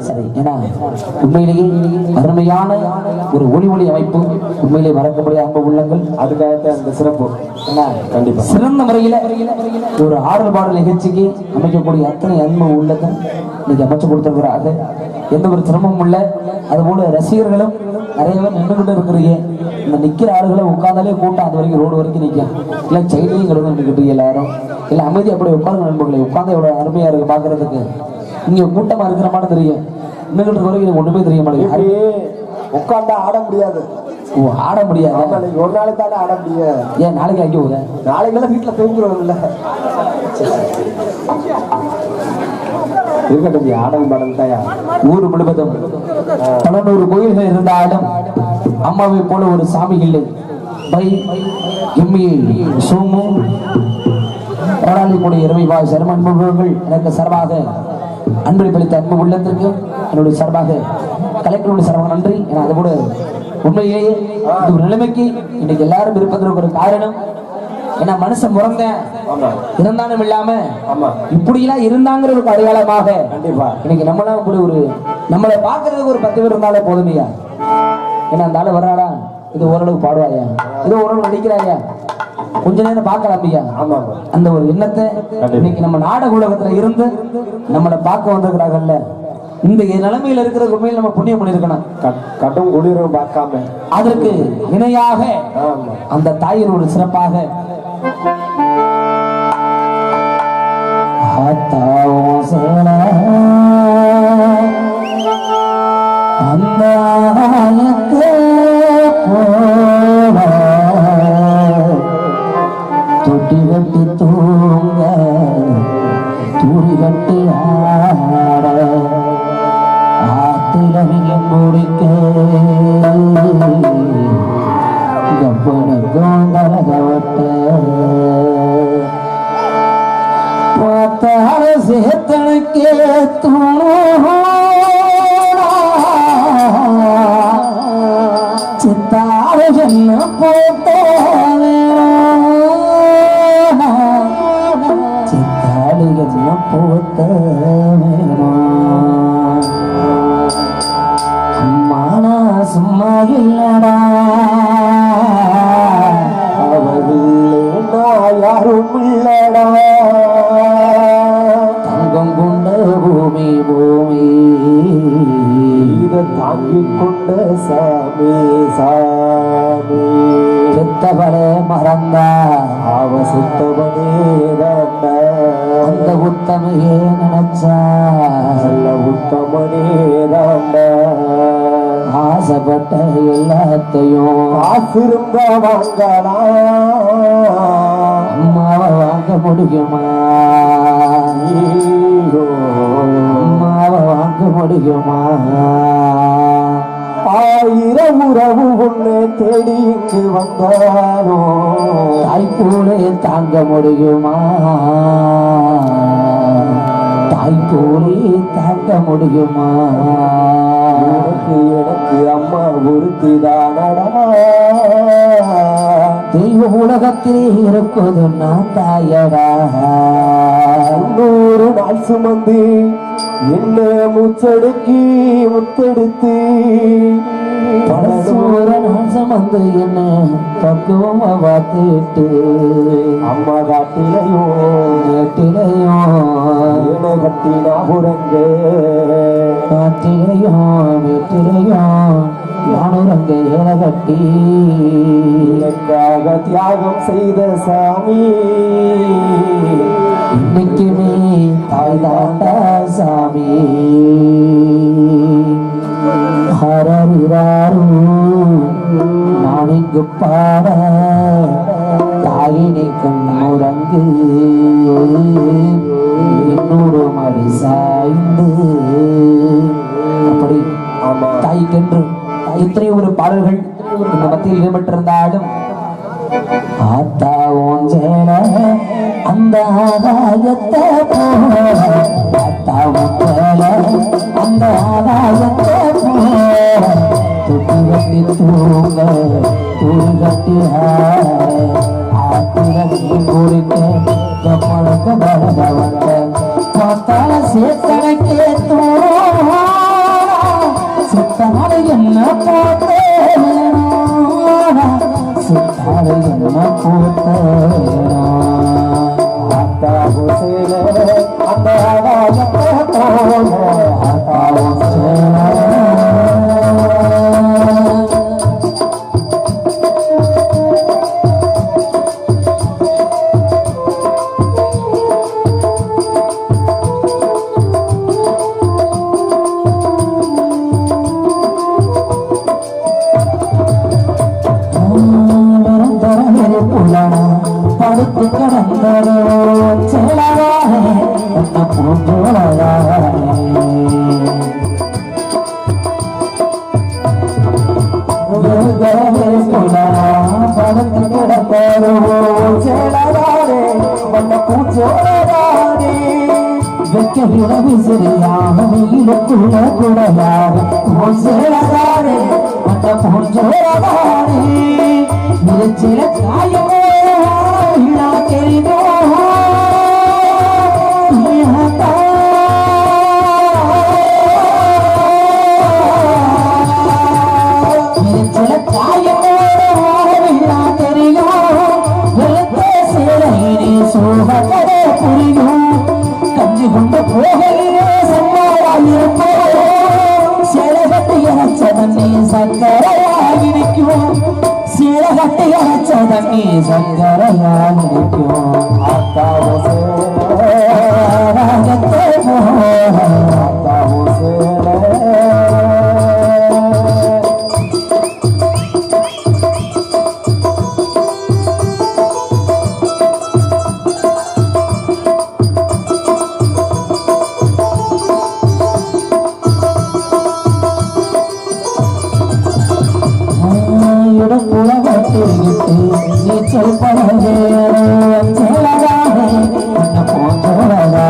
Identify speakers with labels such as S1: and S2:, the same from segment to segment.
S1: சரி, ஏன்னா உண்மையிலேயே அருமையான ஒரு ஒளி அமைப்பு, உண்மையிலே மறக்க முடியாத அன்பு உள்ளங்கள்.
S2: அதுக்காகத்தான் அந்த சிறப்பு
S1: கண்டிப்பா சிறந்த முறையில ஒரு ஆடல் பாடல் நிகழ்ச்சிக்கு அமைக்கக்கூடிய அத்தனை அன்பு உள்ளதும் இன்னைக்கு அமைச்சு கொடுத்திருக்கிறாங்க. எந்த ஒரு சிரமமும் இல்லை. அதுபோல ரசிகர்களும் நிறைய பேர் நின்று கொண்டு இருக்கிறீங்க. இந்த நிக்கிற ஆளுகளை உட்கார்ந்தாலே கூட்டம் அது வரைக்கும் ரோடு வரைக்கும் நிற்கும். இல்லை சைட்லையும் கிடந்து நின்றுக்கிட்டு எல்லாரும் இல்லை அமைதி அப்படி உட்காருங்க நண்பர்களை. உட்காந்து எவ்வளவு அருமையா இருக்கு பாக்குறதுக்கு. இங்க கூட்டமா இருக்கிற மாதிரி தெரியும். இன்னும் வரைக்கும் ஒண்ணுமே தெரிய மாட்டேங்குது.
S2: உட்கார்ந்தா ஆட முடியாது.
S1: ஓ, ஆட முடியாது.
S2: ஒரு நாளைக்கு தானே ஆட முடியாது.
S1: ஏன் நாளைக்கு அங்கே போகுது?
S2: நாளைக்கு வீட்டுல தூங்குறோம்ல. இருக்கட்டும், ஆடல் பாடல் தாயா.
S1: ஊர் முழுவதும் பல 100 கோயில்கள் இருந்தாலும் அம்மாவை போல ஒரு சாமி இல்லை. சோமும் இறைவாய் சர்ம அன்புகள் எனக்கு சார்பாக அன்பளிப்பளித்த அன்பு உள்ளத்திற்கு என்னுடைய சார்பாக கலைஞருடைய சார்பாக நன்றி. ஏன்னா அது கூட உண்மையிலேயே இந்த ஒரு நிலைமைக்கு இன்னைக்கு எல்லாரும் இருப்பதற்கு ஒரு காரணம். ஏன்னா மனுஷன் முறங்க இருந்தாலும் இல்லாம இப்படி எல்லாம் இருந்தாங்கிற ஒரு அடையாளமாக கண்டிப்பா இன்னைக்கு நம்மளாம் கூட ஒரு நம்மளை பாக்குறதுக்கு ஒரு 10 பேர் இருந்தாலே போதுமையா. ஏன்னா அந்த ஆளு வர்றாடா, இது ஓரளவு பாடுவாயா, இது ஓரளவு நடிக்கிறாயா, கொஞ்ச நேரம் பார்க்கலாம்பியா. அந்த ஒரு எண்ணத்தை இன்னைக்கு நம்ம நாடக உலகத்துல இருந்து நம்மளை பார்க்க வந்திருக்கிறாங்கல்ல. இந்த நிலைமையில இருக்கிற உண்மையில் நம்ம புண்ணியம் பண்ணிருக்கணும்.
S2: கட்டும் குளிரும் பார்க்காம
S1: அதற்கு இணையாக அந்த தாயின் ஒரு சிறப்பாக அந்த தொட்டி கட்டி தூங்க தூரி கட்டி ஆட ஆத்திரமியம் முடிக்க கப்பனகோந்தலகவட்ட பார்த்தால சேத்தனுக்கே சித்தார என்ன போட்ட சித்தாடு என்ன போட்ட அம்மானா சும்மா இல்லடா,
S2: யாரும் இல்லடா,
S1: தங்கம் கொண்ட பூமி பூமி
S2: இதை தாங்கிக் கொண்ட சாமி சாமி
S1: செத்தவளே மறந்தா
S2: அவ சுத்தவனே
S1: அந்த உத்தமையே நினைச்சா
S2: நல்ல உத்தமனே தாண்டா.
S1: ஆசைப்பட்ட எல்லாத்தையும்
S2: காசிருந்த வாங்கடா,
S1: அம்மாவை வாங்க முடியுமா, அம்மாவை வாங்க முடியுமா.
S2: 1000 உறவு ஒண்ணு தேடி இங்கு வந்தாரோ
S1: தாய்ப்போலே தாங்க முடியுமா, தாய்ப்போலே தாங்க முடியுமா.
S2: எனக்கு அம்மா ஒருத்திதானடா,
S1: தெய்வ உலகத்திலே இருக்குது நான் தாயடா.
S2: 100 நாள் சுமந்து என்ன முச்சடுக்கி முத்தெடுத்து
S1: சுமந்து என்ன பக்குவமா பார்த்துட்டு
S2: அம்மா காட்டிலையோ
S1: வீட்டிலையோ
S2: என்ன கட்டினா புறங்க
S1: காட்டிலையோ வீட்டிலையோ யானுரங்க ஏன கட்டி
S2: எனக்காக தியாகம் செய்த சாமி
S1: இன்னைக்குமே தாய் தாண்டா சாமி. ஹரரிராரு நான் இங்கு பாட தாயினை கண்ணுறங்கு என்னோடு மடி சாய்ந்து அப்படி தாய்க்கென்று இத்தனை ஒரு பாடல்கள் இந்த மத்தியில் இடம்பெற்றிருந்தாலும் ஆத்தா ஓஞ்சேல அந்த ஆதாயத்தை போல ஆத்தா ஓஞ்சேல அந்த ஆதாயத்தை போல தொட்டி கட்டி தூங்க தூரி கட்டி ஆத்திரத்தை குடிக்க கப்பலுக்கு பலகவட்ட பார்த்தால சேத்தனைக்கே தூங்க இரவு சரியாக வெயிலுக்குள்ள குடையாக சேரதானே அந்த போன்றோரதானே சில காயமோ தெரிந்தோ சில காயமோ தெரியும் சோகரே புரியும் கஞ்சி கொண்டு போகையிலே சம்மாவாயிருப்போ சேலகட்டி அரைச்ச தண்ணி சக்கரையாகிருக்கும் சேலகட்டி அரைச்ச தண்ணி சக்கரையாகிருக்கும்
S2: அத்தாவோ
S1: ராகத்தே
S2: அத்தாவோ
S1: நீச்சல் பழகே போன்றோரதானே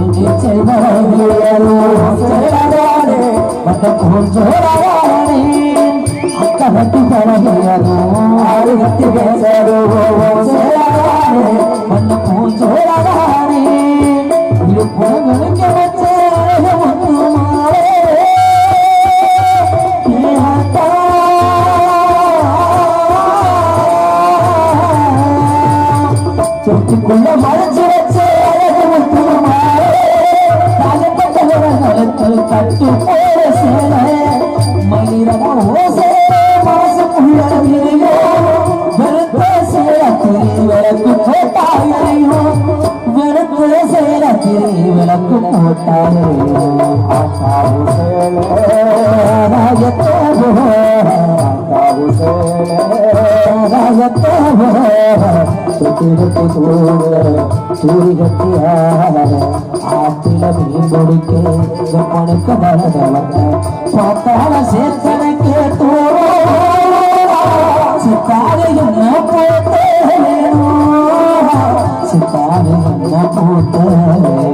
S1: நீச்சல் பழகே அக்க கட்டி பழகையோ ஆறு கட்டி பேசோ பண்ண போன்றோரதானே சொத்துக்குள்ள மறைச்சு வச்சு கட்டு போல சேல மயிரமா ஓசே மாசுக்குள்ள வெறுத்த சேல விளக்கு போட்டாயோ வெறுத்த சேல விளக்கு போட்டாயோ சூரி கட்டியா ஆத்தில மீன் கொடுக்க பணுக்க பலதவங்க பார்த்தால சேர்த்தனை கேட்டோ சித்தாரை என்ன போட்டே சித்தாரை என்ன போட்டே